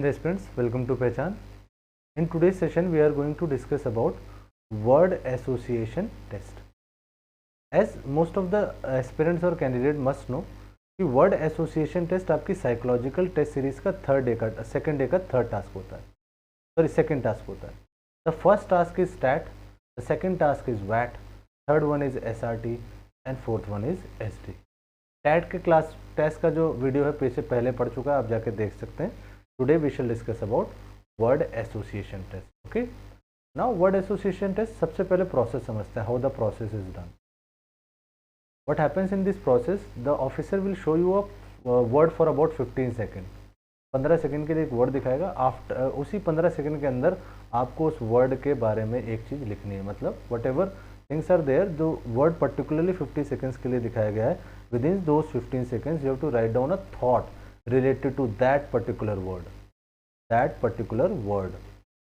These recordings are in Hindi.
Dear aspirants, welcome to Pehchan. In today's session, we are going to discuss about word association test. As most of the aspirants और कैंडिडेट मस्ट नो कि वर्ड एसोसिएशन टेस्ट आपकी साइकोलॉजिकल टेस्ट सीरीज का सेकंड डे का थर्ड टास्क होता है, सॉरी सेकंड टास्क होता है. The first task is TAT, the second task is वैट, third one is SRT and fourth one is SD. TAT के क्लास टेस्ट का जो वीडियो है पेज से पहले पढ़ चुका है, आप जाके देख सकते हैं. Today we shall discuss about word association test. Okay, now word association test सबसे पहले प्रोसेस समझते हैं, how the process is done. What happens in this process, the officer will show you a word for about 15 second. 15 second के लिए एक वर्ड दिखाएगा. आफ्टर उसी 15 सेकेंड के अंदर आपको उस वर्ड के बारे में एक चीज़ लिखनी है. मतलब whatever things are there, जो वर्ड पर्टिकुलरली 50 सेकेंड्स के लिए दिखाया गया है, within those 15 seconds you have to write down a thought related to that particular word.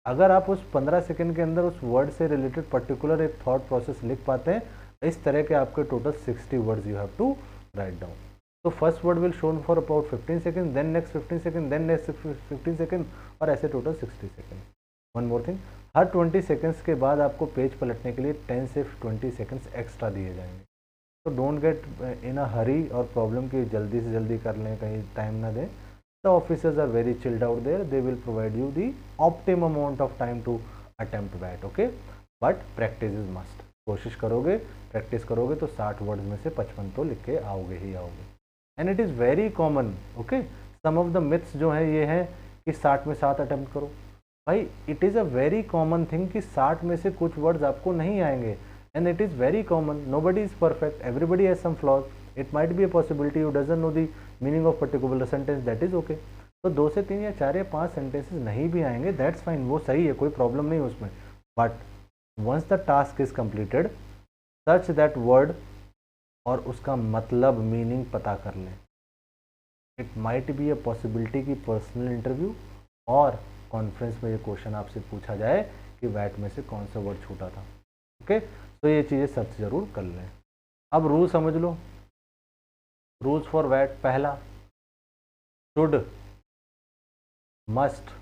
अगर आप उस 15 सेकेंड के अंदर उस वर्ड से रिलेटेड पर्टिकुलर एक थॉट प्रोसेस लिख पाते हैं, इस तरह के आपके total 60 words you have to write down. तो first word will shown for about 15 second, then next 15 second, then next 15 second, और ऐसे total 60 second. One more thing, हर 20 सेकेंड्स के बाद आपको पेज पलटने के लिए 10 से 20 सेकेंड्स एक्स्ट्रा दिए जाएंगे. तो डोंट गेट इन अ हरी और प्रॉब्लम की जल्दी से जल्दी कर लें, कहीं टाइम ना दें. The officers are very chilled out there, they will provide you the optimum amount of time to attempt that. Okay, but practice is must. कोशिश करोगे, प्रैक्टिस करोगे तो 60 वर्ड्स में से 55 तो लिख के आओगे ही आओगे. And it is very common. Okay, some of the myths जो है ये है कि 60 में 7 अटेम्प्ट करो. भाई it is a very common thing कि 60 में से कुछ वर्ड्स आपको नहीं आएंगे. And it is very common. Nobody is perfect, everybody has some flaws. It might be a possibility you doesn't know the meaning of particular sentence, that is okay. तो 2 से 3 या 4 या 5 सेंटेंसेज नहीं भी आएंगे, दैट्स फाइन, वो सही है, कोई प्रॉब्लम नहीं उसमें. But once the task is completed, search that word और उसका मतलब मीनिंग पता कर लें. It might be a possibility कि पर्सनल इंटरव्यू और कॉन्फ्रेंस में ये क्वेश्चन आपसे पूछा जाए कि वैट में से कौन सा वर्ड छूटा था. ओके, तो ये चीज़ें सर्च जरूर कर लें. अब रूल समझ लो. रूल्स फॉर वैट, पहला शुड, मस्ट,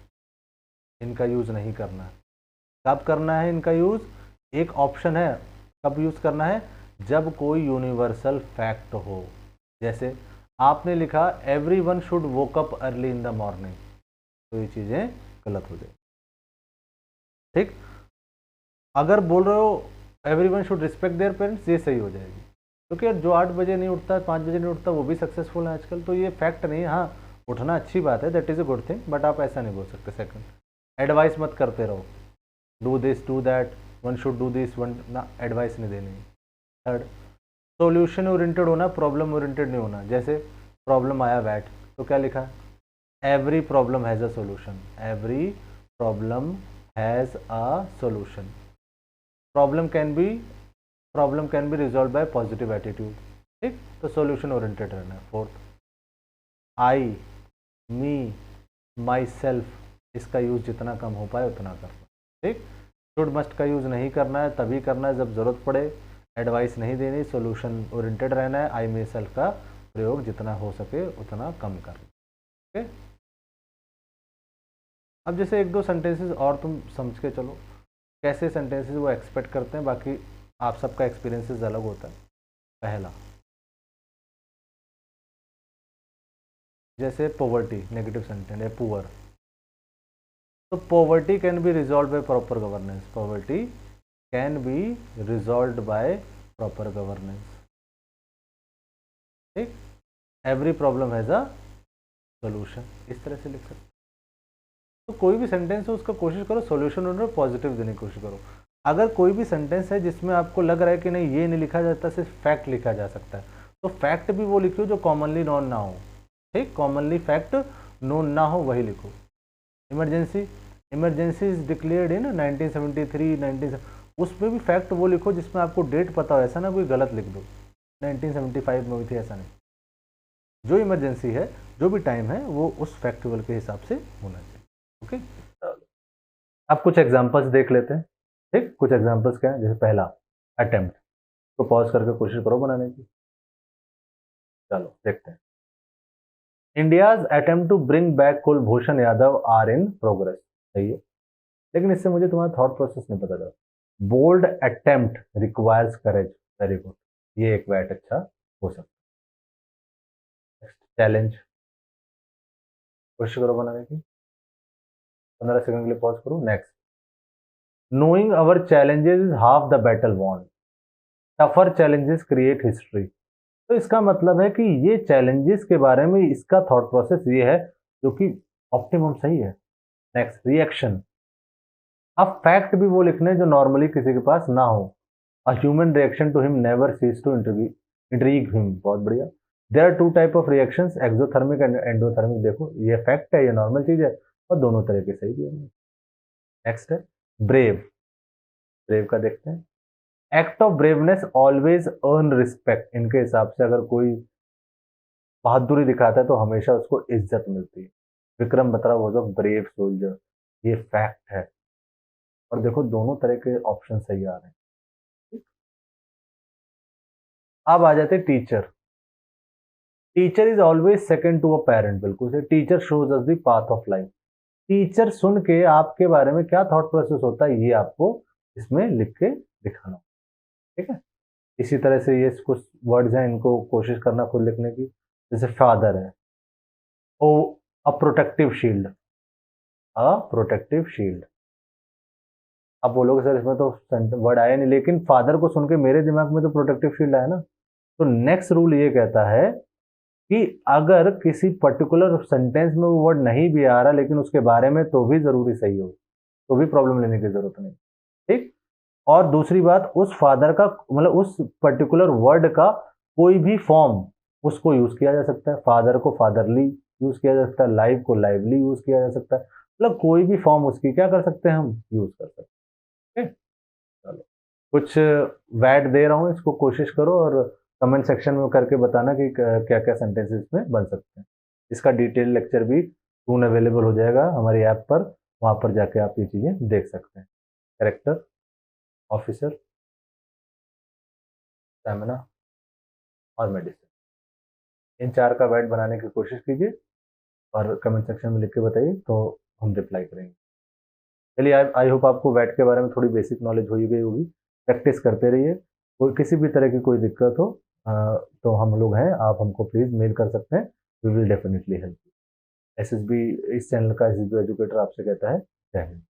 इनका यूज नहीं करना. कब करना है इनका यूज़? एक ऑप्शन है. कब यूज़ करना है? जब कोई यूनिवर्सल फैक्ट हो. जैसे आपने लिखा everyone should woke up early in the morning, तो ये चीज़ें गलत हो जाए. ठीक, अगर बोल रहे हो everyone should respect their parents, ये सही हो जाएगी, क्योंकि जो 8 बजे नहीं उठता, 5 बजे नहीं उठता, वो भी सक्सेसफुल है आजकल. तो ये फैक्ट नहीं है. हाँ, उठना अच्छी बात है, that is a good thing, but आप ऐसा नहीं बोल सकते. सेकंड, एडवाइस मत करते रहो, do this do that, one should do this, one ना, एडवाइस नहीं देनी. थर्ड, सॉल्यूशन ओरिएंटेड होना, प्रॉब्लम ओरिएंटेड नहीं होना. जैसे प्रॉब्लम आया वैट, तो क्या लिखा? Every problem has a solution. Every problem has a solution. Problem can be resolve bye positive attitude. ठीक, तो सॉल्यूशन ओरिएंटेड रहना है. Fourth, I, me, my self, इसका यूज़ जितना कम हो पाए उतना करना. ठीक, शुड मस्ट का यूज़ नहीं करना है, तभी करना है जब ज़रूरत पड़े. एडवाइस नहीं देनी, सॉल्यूशन ओरिएंटेड रहना है. आई मे सेल्फ का प्रयोग जितना हो सके उतना कम करना. ओके, अब जैसे 1-2 सेंटेंसेस और तुम समझ के चलो कैसे सेंटेंसेस वो एक्सपेक्ट करते हैं. बाकी आप सबका एक्सपीरियंसेस अलग होता है. पहला, जैसे पॉवर्टी, नेगेटिव सेंटेंस है पुअर, तो poverty can be resolve by proper governance. Poverty can be resolve by proper governance. ठीक, every problem has a solution, इस तरह से लिख सकते. तो कोई भी सेंटेंस है उसका कोशिश करो सोल्यूशन और पॉजिटिव देने की कोशिश करो. अगर कोई भी सेंटेंस है जिसमें आपको लग रहा है कि नहीं ये नहीं लिखा जाता, सिर्फ फैक्ट लिखा जा सकता है, तो फैक्ट भी वो लिखो जो कॉमनली नोन ना हो. ठीक, कॉमनली फैक्ट नोन ना हो वही लिखो. इमरजेंसी इज डिक्लेयर्ड इन 1973, 19, उसमें भी फैक्ट वो लिखो जिसमें आपको डेट पता हो. ऐसा ना कोई गलत लिख दो 1975 में हुई थी, ऐसा नहीं. जो इमरजेंसी है, जो भी टाइम है, वो उस फैक्टिवल के हिसाब से होना चाहिए. ओके, अब कुछ एग्जांपल्स देख लेते हैं. ठीक, कुछ एग्जांपल्स क्या है? जैसे पहला, अटेम्प्ट, तो पॉज करके कोशिश करो बनाने की. चलो देखते हैं. India's attempt to bring back Kulbhushan Yadav are in progress. सही है, लेकिन इससे मुझे तुम्हारा थॉट प्रोसेस नहीं पता था। बोल्ड अटेम्प्ट रिक्वायर्स करेज, वेरी गुड, ये एक वैट अच्छा हो सकता है। चैलेंज, कोशिश करो बनाने की, 15 सेकंड के लिए पॉज करो। Next, knowing our challenges is half the battle won, tougher challenges create history. तो इसका मतलब है कि ये चैलेंजेस के बारे में इसका थॉट प्रोसेस ये है जो कि ऑप्टिमम सही है। नेक्स्ट, रिएक्शन, अब फैक्ट भी वो लिखने जो नॉर्मली किसी के पास ना हो। A human reaction to him never cease to intrigue him, बहुत बढ़िया। There are two type of reactions, exothermic and endothermic. देखो ये फैक्ट है, ये नॉर्मल चीज है, और दोनों तरह के सही दिए। नेक्स्ट है ब्रेव, ब्रेव का देखते हैं। Act of braveness always earn respect, इनके हिसाब से अगर कोई बहादुरी दिखाता है तो हमेशा उसको इज्जत मिलती है। Vikram Batra was a brave soldier, ये फैक्ट है। और देखो दोनों तरह के ऑप्शन सही आ रहे हैं। अब आ जाते teacher. Teacher is always second to a parent, बिल्कुल से। Teacher shows us the path of life. Teacher सुन के आपके बारे में क्या थॉट प्रोसेस होता है ये आपको इसमें लिख के दिखाना, ठीक है। इसी तरह से ये कुछ वर्ड्स हैं, इनको कोशिश करना खुद लिखने की। जैसे फादर है, oh a protective shield, a protective shield. आप बोलोगे सर इसमें तो वर्ड आया नहीं, लेकिन फादर को सुन के मेरे दिमाग में तो प्रोटेक्टिव शील्ड आया ना। तो नेक्स्ट रूल ये कहता है कि अगर किसी पर्टिकुलर सेंटेंस में वो वर्ड नहीं भी आ रहा लेकिन उसके बारे में तो भी जरूरी सही हो, तो भी प्रॉब्लम लेने की जरूरत नहीं, ठीक। और दूसरी बात, उस फादर का मतलब उस पर्टिकुलर वर्ड का कोई भी फॉर्म उसको यूज किया जा सकता है। फादर को फादरली यूज किया जा सकता है, लाइव को लाइवली यूज किया जा सकता है, मतलब कोई भी फॉर्म उसकी क्या कर सकते हैं, हम यूज कर सकते हैं। चलो, कुछ वैट दे रहा हूँ, इसको कोशिश करो और कमेंट सेक्शन में करके बताना कि क्या क्या सेंटेंसेस इसमें बन सकते हैं। इसका डिटेल लेक्चर भी सून अवेलेबल हो जाएगा हमारी ऐप पर, वहां पर जाके आप ये चीजें देख सकते हैं। कैरेक्टर, ऑफिसर, स्टैमिना और मेडिसिन, इन चार का वैट बनाने की कोशिश कीजिए और कमेंट सेक्शन में लिख के बताइए, तो हम रिप्लाई करेंगे। चलिए, आई होप आपको वैट के बारे में थोड़ी बेसिक नॉलेज हो ही गई होगी। प्रैक्टिस करते रहिए। कोई किसी भी तरह की कोई दिक्कत हो तो हम लोग हैं, आप हमको प्लीज़ मेल कर सकते हैं, we will definitely help you. SSB, इस चैनल का एसएसबी एजुकेटर आपसे कहता है जय हिंद।